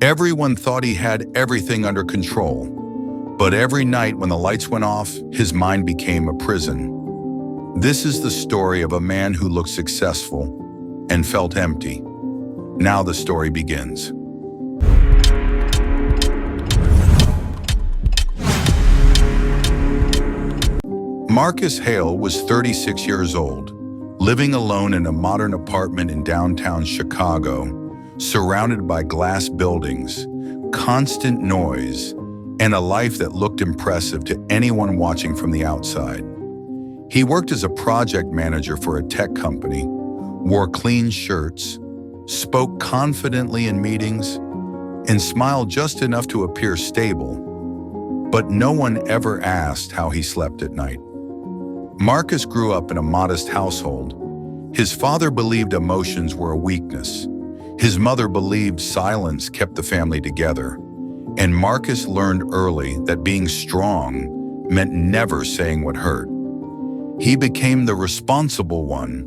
Everyone thought he had everything under control, but every night when the lights went off, his mind became a prison. This is the story of a man who looked successful and felt empty. Now the story begins. Marcus Hale was 36 years old, living alone in a modern apartment in downtown Chicago, surrounded by glass buildings, constant noise, and a life that looked impressive to anyone watching from the outside. He worked as a project manager for a tech company, wore clean shirts, spoke confidently in meetings, and smiled just enough to appear stable. But no one ever asked how he slept at night. Marcus grew up in a modest household. His father believed emotions were a weakness. His mother believed silence kept the family together. And Marcus learned early that being strong meant never saying what hurt. He became the responsible one,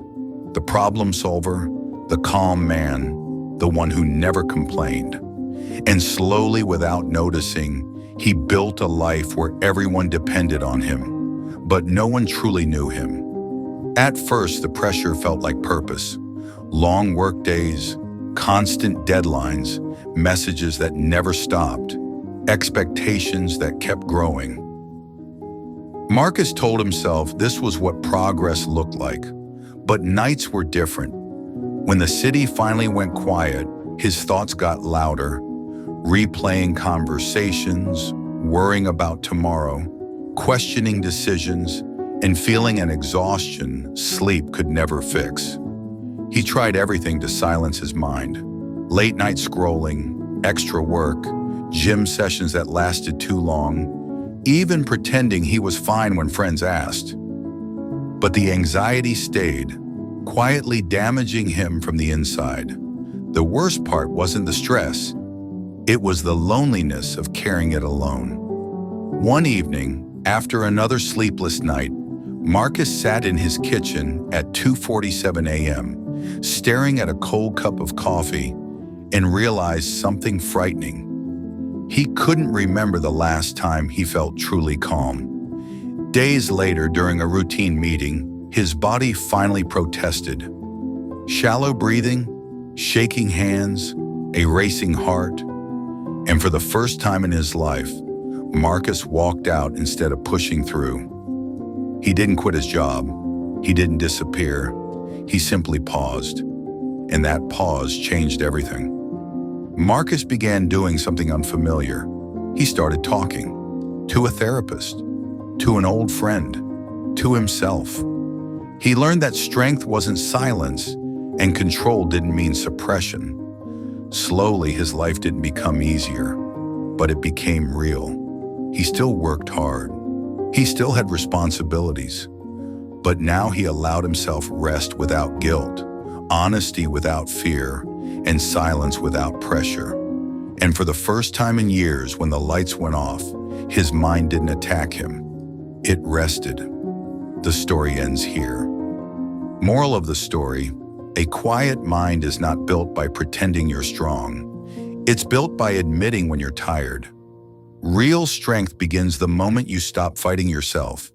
the problem solver, the calm man, the one who never complained. And slowly, without noticing, he built a life where everyone depended on him, but no one truly knew him. At first, the pressure felt like purpose. Long work days, constant deadlines, messages that never stopped, expectations that kept growing. Marcus told himself this was what progress looked like, but nights were different. When the city finally went quiet, his thoughts got louder, replaying conversations, worrying about tomorrow, questioning decisions, and feeling an exhaustion sleep could never fix. He tried everything to silence his mind. Late night scrolling, extra work, gym sessions that lasted too long, even pretending he was fine when friends asked. But the anxiety stayed, quietly damaging him from the inside. The worst part wasn't the stress. It was the loneliness of carrying it alone. One evening, after another sleepless night, Marcus sat in his kitchen at 2:47 a.m., staring at a cold cup of coffee, and realized something frightening. He couldn't remember the last time he felt truly calm. Days later, during a routine meeting, his body finally protested. Shallow breathing, shaking hands, a racing heart. And for the first time in his life, Marcus walked out instead of pushing through. He didn't quit his job. He didn't disappear. He simply paused. And that pause changed everything. Marcus began doing something unfamiliar. He started talking to a therapist, to an old friend, to himself. He learned that strength wasn't silence and control didn't mean suppression. Slowly, his life didn't become easier, but it became real. He still worked hard. He still had responsibilities. But now he allowed himself rest without guilt, honesty without fear, and silence without pressure. And for the first time in years, when the lights went off, his mind didn't attack him. It rested. The story ends here. Moral of the story: a quiet mind is not built by pretending you're strong. It's built by admitting when you're tired. Real strength begins the moment you stop fighting yourself